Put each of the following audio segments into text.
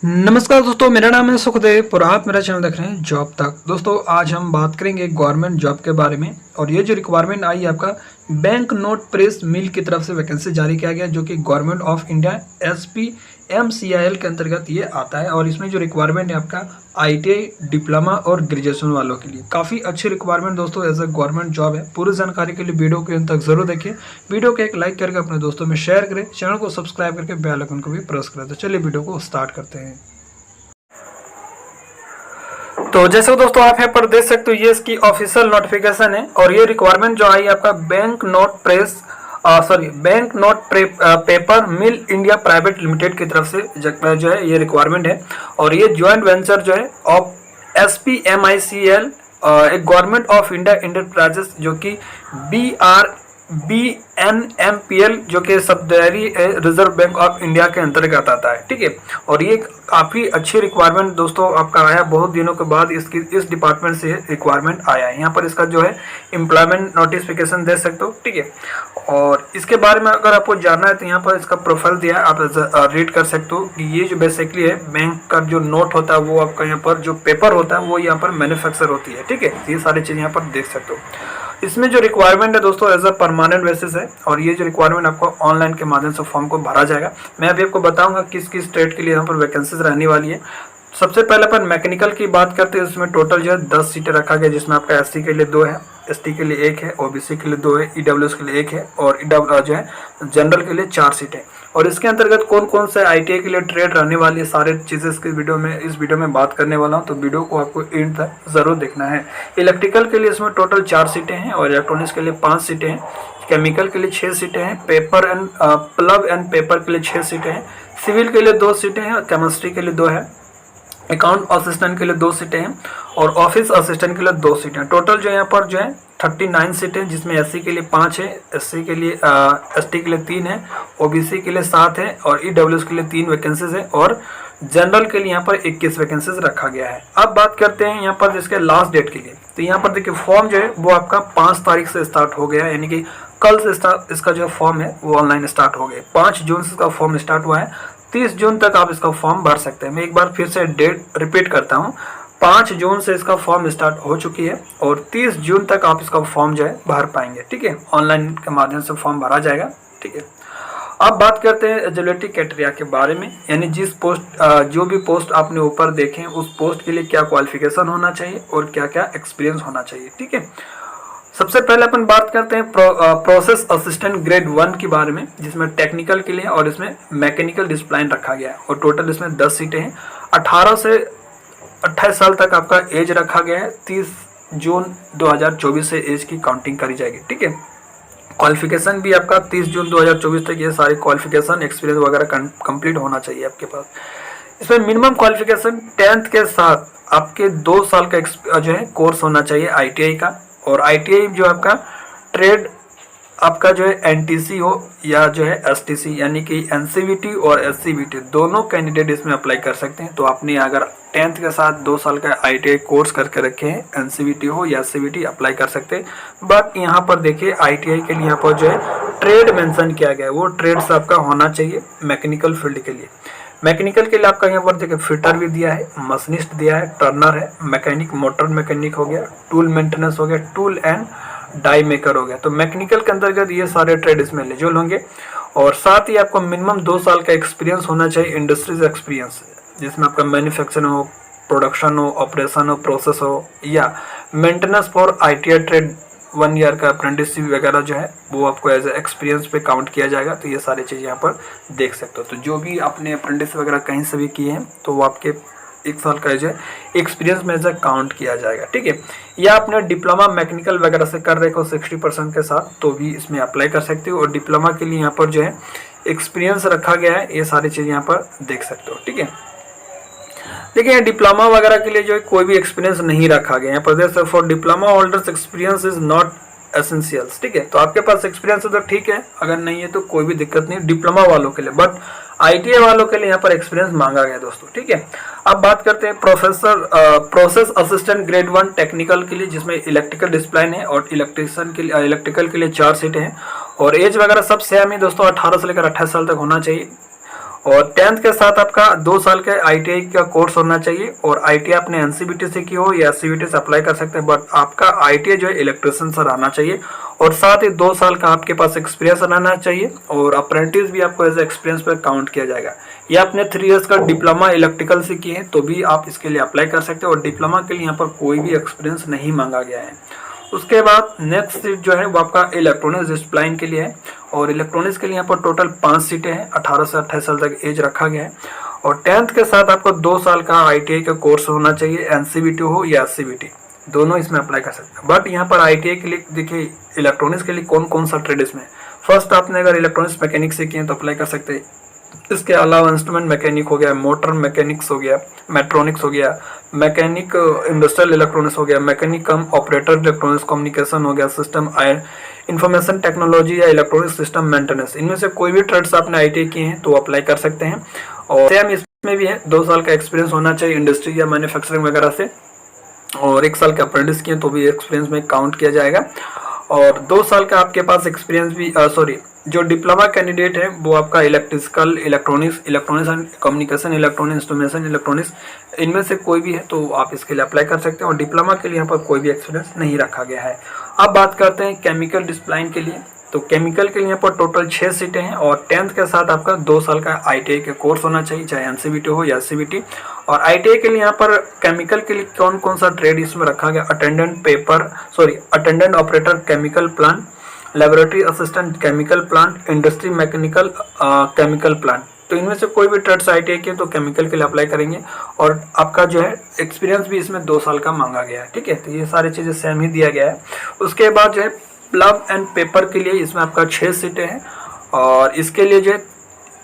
नमस्कार दोस्तों, मेरा नाम है सुखदेव और आप मेरा चैनल देख रहे हैं जॉब तक। दोस्तों आज हम बात करेंगे गवर्नमेंट जॉब के बारे में। और ये जो रिक्वायरमेंट आई है आपका बैंक नोट प्रेस मिल की तरफ से वैकेंसी जारी किया गया, जो कि गवर्नमेंट ऑफ इंडिया SPMCIL के अंतर्गत ये आता है। और इसमें जो रिक्वायरमेंट है आपका ITI डिप्लोमा और ग्रेजुएशन वालों के लिए काफ़ी अच्छी रिक्वायरमेंट दोस्तों एज अ गवर्नमेंट जॉब है। पूरी जानकारी के लिए वीडियो के अंत तक जरूर देखिए। वीडियो को एक लाइक करके अपने दोस्तों में शेयर करें, चैनल को सब्सक्राइब करके बेल आइकन को भी प्रेस करें। तो चलिए वीडियो को स्टार्ट करते हैं। तो जैसे दोस्तों आप यहाँ पर देख सकते हो, ये इसकी ऑफिशियल नोटिफिकेशन है। और ये रिक्वायरमेंट जो आई आपका बैंक नोट पेपर मिल इंडिया प्राइवेट लिमिटेड की तरफ से जो है ये रिक्वायरमेंट है। और ये ज्वाइंट वेंचर जो है ऑफ SPMICL एक गवर्नमेंट ऑफ इंडिया इंटरप्राइजेस, जो कि BNMPL जो कि subsidiary reserve bank of India के अंतर्गत आता है। ठीक है। और ये काफ़ी अच्छी रिक्वायरमेंट दोस्तों आपका आया, बहुत दिनों के बाद इस डिपार्टमेंट से रिक्वायरमेंट आया है। यहाँ पर इसका जो है एम्प्लॉयमेंट नोटिफिकेशन दे सकते हो। ठीक है। और इसके बारे में अगर आपको जानना है तो यहाँ पर इसका प्रोफाइल दिया है, आप रीड कर सकते हो कि ये जो बेसिकली है बैंक का जो नोट होता है वो आपका यहाँ पर जो पेपर होता है वो यहाँ पर मैन्युफैक्चर होती है। ठीक है। ये सारी चीज़ यहाँ पर देख सकते हो। इसमें जो रिक्वायरमेंट है दोस्तों एज अ परमानेंट बेसिस है। और ये जो रिक्वायरमेंट आपको ऑनलाइन के माध्यम से फॉर्म को भरा जाएगा। मैं अभी आपको बताऊंगा किस किस स्टेट के लिए यहाँ पर वैकेंसीज रहने वाली है। सबसे पहले अपन मैकेनिकल की बात करते हैं। इसमें टोटल जो है 10 सीटें रखा गया, जिसमें आपका SC के लिए 2 है, ST के लिए 1 है, OBC के लिए 2 है, EWS के लिए 1 है और जो है जनरल के लिए 4 सीटें। और इसके अंतर्गत कौन कौन से ITI के लिए ट्रेड रहने वाली है, सारे चीज़ें इस वीडियो में बात करने वाला हूँ। तो वीडियो को आपको एंड तक जरूर देखना है। इलेक्ट्रिकल के लिए इसमें टोटल 4 सीटें हैं और इलेक्ट्रॉनिक्स के लिए 5 सीटें हैं। केमिकल के लिए 6 सीटें हैं। प्लब एंड पेपर के लिए 6 सीटें हैं। सिविल के लिए 2 सीटें हैं और केमिस्ट्री के लिए 2 है। अकाउंट असिस्टेंट के लिए 2 सीटें हैं और ऑफिस असिस्टेंट के लिए 2 सीटें हैं। टोटल जो यहाँ पर जो है 39 सीटें, जिसमें SC के लिए 5 है, ST के लिए 3 है, OBC के लिए 7 है और EWS के लिए 3 वैकेंसीज है और जनरल के लिए यहाँ पर 21 वैकेंसीज रखा गया है। अब बात करते हैं यहाँ पर जिसके लास्ट डेट के लिए। तो यहाँ पर देखिए फॉर्म जो है वो आपका 5 तारीख से स्टार्ट हो गया है, यानी कि कल से इसका जो फॉर्म है वो ऑनलाइन स्टार्ट हो गया। 5 जून से इसका फॉर्म स्टार्ट हुआ है। 30 जून तक आप इसका फॉर्म भर सकते हैं। मैं एक बार फिर से डेट रिपीट करता हूँ, 5 जून से इसका फॉर्म स्टार्ट हो चुकी है और 30 जून तक आप इसका फॉर्म जो है भर पाएंगे। ठीक है। ऑनलाइन के माध्यम से फॉर्म भरा जाएगा। ठीक है। अब बात करते हैं एलिजिबिलिटी क्राइटेरिया के बारे में, यानी जो भी पोस्ट आपने ऊपर देखे उस पोस्ट के लिए क्या क्वालिफिकेशन होना चाहिए और क्या क्या एक्सपीरियंस होना चाहिए। ठीक है। सबसे पहले अपन बात करते हैं प्रोसेस असिस्टेंट ग्रेड 1 के बारे में, जिसमें टेक्निकल के लिए और इसमें मैकेनिकल डिसिप्लिन रखा गया है। और टोटल इसमें 10 सीटें हैं। 18 से 28 साल तक आपका एज रखा गया है। 30 जून 2024 से एज की काउंटिंग करी जाएगी। ठीक है। क्वालिफिकेशन भी आपका 30 जून 2024 तक ये सारी क्वालिफिकेशन एक्सपीरियंस वगैरह कंप्लीट होना चाहिए आपके पास। इसमें मिनिमम क्वालिफिकेशन 10th के साथ आपके 2 साल का जो है कोर्स होना चाहिए ITI का। और ITI जो आपका ट्रेड आपका जो है NTC हो या जो है STC, यानी कि NCVT और SCVT दोनों कैंडिडेट इसमें अप्लाई कर सकते हैं। तो आपने अगर 10th के साथ 2 साल का ITI कोर्स करके रखे हैं, NCVT हो या SCVT अप्लाई कर सकते हैं। बट यहाँ पर देखिए ITI के लिए यहाँ पर जो है ट्रेड मेंशन किया गया है, वो ट्रेड्स आपका होना चाहिए मैकेनिकल फील्ड के लिए। मैकेनिकल के लिए आपका यहाँ पर देखिए फिटर भी दिया है, मशीनिस्ट दिया है, टर्नर है, मैकेनिक मोटर मैकेनिक हो गया, टूल मेंटेनेंस हो गया, टूल एंड डाई मेकर हो गया। तो मैकेनिकल के अंतर्गत ये सारे ट्रेड इसमें एलिजिबल होंगे। और साथ ही आपको मिनिमम 2 साल का एक्सपीरियंस होना चाहिए, इंडस्ट्रीज एक्सपीरियंस, जिसमें आपका मैन्युफैक्चरिंग हो, प्रोडक्शन हो, ऑपरेशन हो, प्रोसेस हो या maintenance for ITI trade 1 year का अप्रेंटिसशिप वगैरह जो है वो आपको एज एक्सपीरियंस पे काउंट किया जाएगा। तो ये सारी चीज़ यहाँ पर देख सकते हो। तो जो भी आपने अप्रेंटिस वगैरह कहीं से भी किए हैं तो वो आपके 1 साल का जो है एक्सपीरियंस में एज काउंट किया जाएगा। ठीक है। या आपने डिप्लोमा मैकेनिकल वगैरह से कर रहे हो 60% के साथ तो भी इसमें अप्लाई कर सकते हो। और डिप्लोमा के लिए यहाँ पर जो है एक्सपीरियंस रखा गया है, ये सारी चीज़ यहाँ पर देख सकते हो। ठीक है। देखिए डिप्लोमा वगैरह के लिए जो है कोई भी एक्सपीरियंस नहीं रखा गया है पर for diploma holders experience is not essentials. ठीक है। तो आपके पास एक्सपीरियंस है तो ठीक है, अगर नहीं है तो कोई भी दिक्कत नहीं डिप्लोमा वालों के लिए। बट ITI वालों के लिए यहाँ पर एक्सपीरियंस मांगा गया दोस्तों। ठीक है। अब बात करते हैं प्रोसेस असिस्टेंट ग्रेड 1 टेक्निकल के लिए, जिसमें इलेक्ट्रिकल डिसिप्लिन है और इलेक्ट्रिकल के लिए 4 सीटें हैं। और एज वगैरह सब सेम ही दोस्तों, 18 से लेकर 28 साल तक होना चाहिए। और 10th के साथ आपका 2 साल का ITI का कोर्स होना चाहिए, और ITI आपने NCVT से की हो या SCVT से अप्लाई कर सकते हैं, बट आपका ITI जो है इलेक्ट्रिशियन से रहना चाहिए, और साथ ही 2 साल का आपके पास एक्सपीरियंस रहना चाहिए, और अप्रेंटिस भी आपको एज एक्सपीरियंस पर काउंट किया जाएगा। या आपने 3 इयर्स का डिप्लोमा इलेक्ट्रिकल से किए हैं तो भी आप इसके लिए अप्लाई कर सकते हैं, और डिप्लोमा के लिए यहाँ पर कोई भी एक्सपीरियंस नहीं मांगा गया है। उसके बाद नेक्स्ट सीट जो है वो आपका इलेक्ट्रॉनिक्स डिस्प्लाइन के लिए है, और इलेक्ट्रॉनिक्स के लिए यहाँ पर टोटल 5 सीटें हैं, 18 से 28 साल तक एज रखा गया है, और 10th के साथ आपको 2 साल का ITI का कोर्स होना चाहिए, NCVT हो या SCVT, दोनों इसमें अप्लाई कर सकते हैं। बट यहाँ पर ITI के लिए देखिए इलेक्ट्रॉनिक्स के लिए कौन कौन सा ट्रेड इसमें, फर्स्ट आपने अगर इलेक्ट्रॉनिक्स मैकेनिक से किए तो अप्लाई कर सकते हैं। इसके अलावा इंस्ट्रूमेंट मैकेनिक हो गया, मोटर मैकेनिक्स हो गया, मेट्रॉनिक्स हो गया, मैकेनिक इंडस्ट्रियल इलेक्ट्रॉनिक्स हो गया, मैकेनिक कम ऑपरेटर इलेक्ट्रॉनिक्स कम्युनिकेशन हो गया, सिस्टम आयर इंफॉर्मेशन टेक्नोलॉजी या इलेक्ट्रॉनिक सिस्टम मेंटेनेंस, इनमें से कोई भी ट्रेड्स आपने ITI किए हैं तो अप्लाई कर सकते हैं। और सेम इसमें भी है, 2 साल का एक्सपीरियंस होना चाहिए इंडस्ट्री या मैन्युफैक्चरिंग वगैरह से, और 1 साल का अप्रेंटिस किए तो भी एक्सपीरियंस में काउंट किया जाएगा, और 2 साल का आपके पास एक्सपीरियंस भी जो डिप्लोमा कैंडिडेट है वो आपका electrical electronics and communication electronics instrumentation electronics, इनमें से कोई भी है तो आप इसके लिए अप्लाई कर सकते हैं, और डिप्लोमा के लिए यहाँ पर कोई भी एक्सपीरियंस नहीं रखा गया है। अब बात करते हैं केमिकल डिस्प्लाइन के लिए। तो केमिकल के लिए यहाँ पर टोटल 6 सीटें हैं, और 10th के साथ आपका 2 साल का ITI का कोर्स होना चाहिए, चाहे NCVT हो या SCVT। और ITI के लिए यहाँ पर केमिकल के लिए कौन कौन सा ट्रेड इसमें रखा गया, attendant operator chemical plant, laboratory assistant chemical plant, industry mechanical chemical plant, तो इनमें से कोई भी ट्रेड्स ITI के तो केमिकल के लिए अप्लाई करेंगे, और आपका जो है एक्सपीरियंस भी इसमें 2 साल का मांगा गया है। ठीक है, तो ये सारी चीज़ें सेम ही दिया गया है। उसके बाद जो है प्लब एंड पेपर के लिए इसमें आपका 6 सीटें हैं, और इसके लिए जो है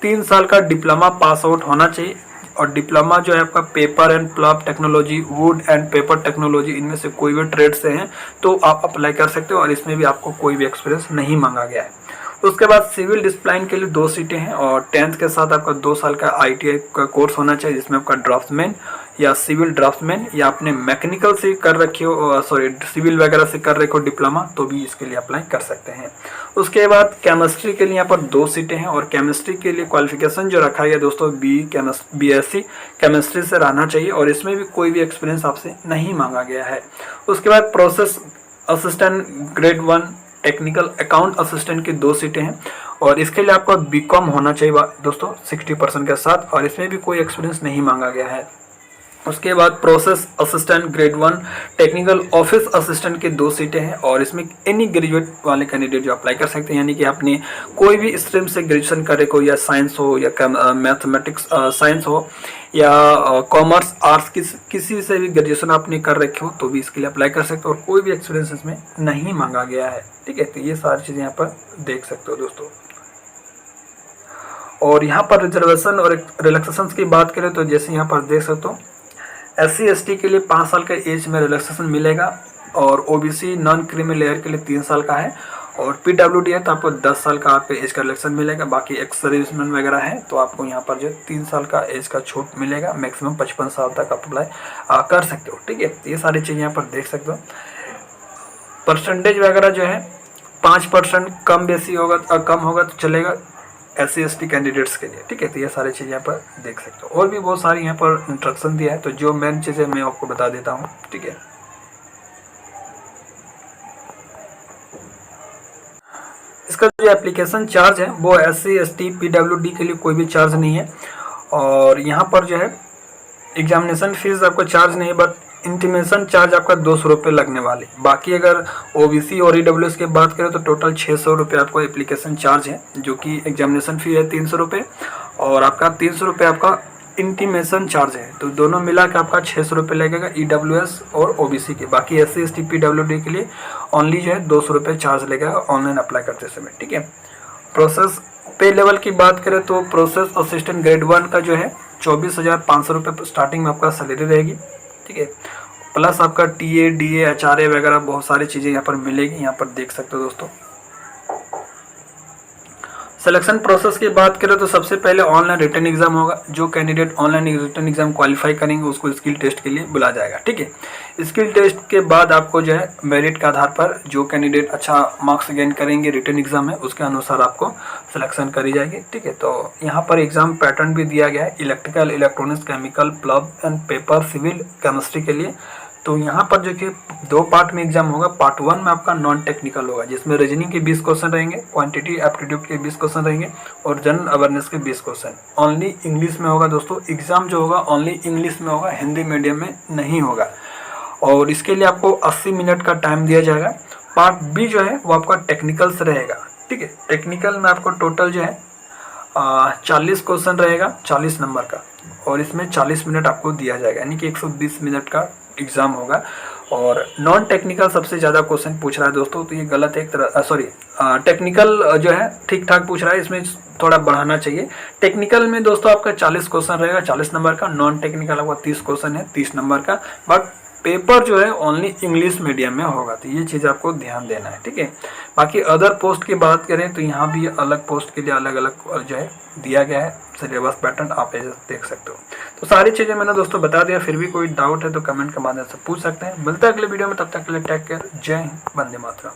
3 साल का डिप्लोमा पास आउट होना चाहिए, और डिप्लोमा जो है आपका paper and pulp technology, wood and paper technology, इनमें से कोई भी ट्रेड से हैं तो आप अप्लाई कर सकते हो, और इसमें भी आपको कोई भी एक्सपीरियंस नहीं मांगा गया है। उसके बाद सिविल डिस्प्लाइन के लिए 2 सीटें हैं, और 10th के साथ आपका 2 साल का ITI का कोर्स होना चाहिए, जिसमें आपका ड्राफ्ट्समैन या सिविल ड्राफ्ट्समैन, या आपने मैकेनिकल से कर रखी हो सिविल वगैरह से कर रखे हो डिप्लोमा, तो भी इसके लिए अप्लाई कर सकते हैं। उसके बाद केमिस्ट्री के लिए यहाँ पर 2 सीटें हैं, और केमिस्ट्री के लिए क्वालिफिकेशन जो रखा गया दोस्तों BSc केमिस्ट्री से रहना चाहिए, और इसमें भी कोई भी एक्सपीरियंस आपसे नहीं मांगा गया है। उसके बाद process assistant grade 1 technical account assistant की 2 सीटें हैं, और इसके लिए आपको BCom होना चाहिए दोस्तों 60% के साथ, और इसमें भी कोई एक्सपीरियंस नहीं मांगा गया है। उसके बाद process assistant grade 1 technical office assistant की 2 सीटें हैं, और इसमें एनी ग्रेजुएट वाले कैंडिडेट जो अप्लाई कर सकते हैं, यानी कि आपने कोई भी स्ट्रीम से ग्रेजुएशन करे को, या साइंस हो या मैथमेटिक्स साइंस हो या कॉमर्स आर्ट्स, किसी से भी ग्रेजुएशन आपने कर रखे हो तो भी इसके लिए अप्लाई कर सकते हो, और कोई भी एक्सपीरियंस इसमें नहीं मांगा गया है। ठीक है, तो ये सारी चीज़ें यहाँ पर देख सकते हो दोस्तों। और यहाँ पर रिजर्वेशन और रिलैक्सेशन की बात करें तो जैसे यहाँ पर देख सकते हो, SC ST के लिए 5 साल का एज में रिलैक्सेशन मिलेगा, और OBC नॉन क्रीमी लेयर के लिए 3 साल का है, और PWD है तो आपको 10 साल का आपके एज का रिलैक्सेशन मिलेगा। बाकी एक्स सर्विसमैन वगैरह है तो आपको यहाँ पर जो 3 साल का एज का छूट मिलेगा, मैक्सिमम 55 साल तक आप अप्लाई कर सकते हो। ठीक है, ये सारी चीज़ें यहाँ पर देख सकते हो। परसेंटेज वगैरह जो है 5% कम बेसी होगा, कम होगा तो चलेगा SC ST कैंडिडेट्स के लिए। ठीक है, तो ये सारी चीज़ें यहाँ पर देख सकते हो, और भी बहुत सारी यहाँ पर इंस्ट्रक्शन दिया है, तो जो मेन चीज़ें मैं आपको बता देता हूँ। ठीक है, इसका जो एप्लीकेशन चार्ज है वो SC ST PWD के लिए कोई भी चार्ज नहीं है, और यहाँ पर जो है एग्जामिनेशन फीस आपको चार्ज नहीं है, बट इंटीमेशन चार्ज आपका 200 रुपये लगने वाले। बाकी अगर OBC और EWS की बात करें तो टोटल 600 रुपये आपको एप्लीकेशन चार्ज है, जो कि एग्जामिनेशन फी है 300 रुपये, और आपका 300 रुपये आपका इंटीमेशन चार्ज है, तो दोनों मिला के आपका 600 रुपये लगेगा EWS और OBC के। बाकी SC ST PWD के लिए ओनली जो है 200 रुपये चार्ज लगेगा ऑनलाइन अप्लाई करते समय। ठीक है, प्रोसेस पे लेवल की बात करें तो प्रोसेस असिस्टेंट ग्रेड 1 का जो है 24,500 रुपये स्टार्टिंग में आपका सैलरी रहेगी। ठीक है, प्लस आपका TA DA HRA वगैरह बहुत सारी चीज़ें यहाँ पर मिलेगी, यहाँ पर देख सकते हो दोस्तों। सिलेक्शन प्रोसेस की बात करें तो सबसे पहले ऑनलाइन रिटन एग्जाम होगा। जो candidate online written exam qualify करेंगे उसको स्किल टेस्ट के लिए बुलाया जाएगा, ठीक है। स्किल टेस्ट के बाद आपको जो है मेरिट के आधार पर जो कैंडिडेट अच्छा मार्क्स गेन करेंगे रिटन एग्जाम में उसके अनुसार आपको सिलेक्शन करी जाएगी, ठीक है। तो यहाँ पर एग्जाम पैटर्न भी दिया गया है, electrical, electronics, chemical, pulp and paper, civil, chemistry के लिए। तो यहाँ पर जो कि 2 पार्ट में एग्जाम होगा। पार्ट 1 में आपका नॉन टेक्निकल होगा जिसमें रीजनिंग के 20 क्वेश्चन रहेंगे, क्वांटिटी एप्टीट्यूड के 20 क्वेश्चन रहेंगे और जनरल अवेयरनेस के 20 क्वेश्चन। ओनली इंग्लिश में होगा दोस्तों, एग्जाम जो होगा ओनली इंग्लिश में होगा, हिंदी मीडियम में नहीं होगा। और इसके लिए आपको 80 मिनट का टाइम दिया जाएगा। पार्ट बी जो है वो आपका टेक्निकल से रहेगा, ठीक है। टेक्निकल में आपको टोटल जो है 40 क्वेश्चन रहेगा, 40 नंबर का, और इसमें 40 मिनट आपको दिया जाएगा, यानी कि 120 मिनट का एग्जाम होगा। और नॉन टेक्निकल सबसे ज़्यादा क्वेश्चन पूछ रहा है दोस्तों, तो ये गलत है एक तरह, सॉरी टेक्निकल जो है ठीक ठाक पूछ रहा है, इसमें थोड़ा बढ़ाना चाहिए। टेक्निकल में दोस्तों आपका 40 क्वेश्चन रहेगा, 40 नंबर का। नॉन टेक्निकल आपका 30 क्वेश्चन है, 30 नंबर का। बट पेपर जो है ओनली इंग्लिश मीडियम में होगा, तो ये चीज़ आपको ध्यान देना है, ठीक है। बाकी अदर पोस्ट की बात करें तो यहाँ भी अलग पोस्ट के लिए अलग अलग जो है दिया गया है सिलेबस पैटर्न, आप देख सकते हो। तो सारी चीज़ें मैंने दोस्तों बता दिया, फिर भी कोई डाउट है तो कमेंट के माध्यम से पूछ सकते हैं। मिलता है अगले वीडियो में, तब तक के लिए टेक केयर, जय हिंद, वंदे मातरम।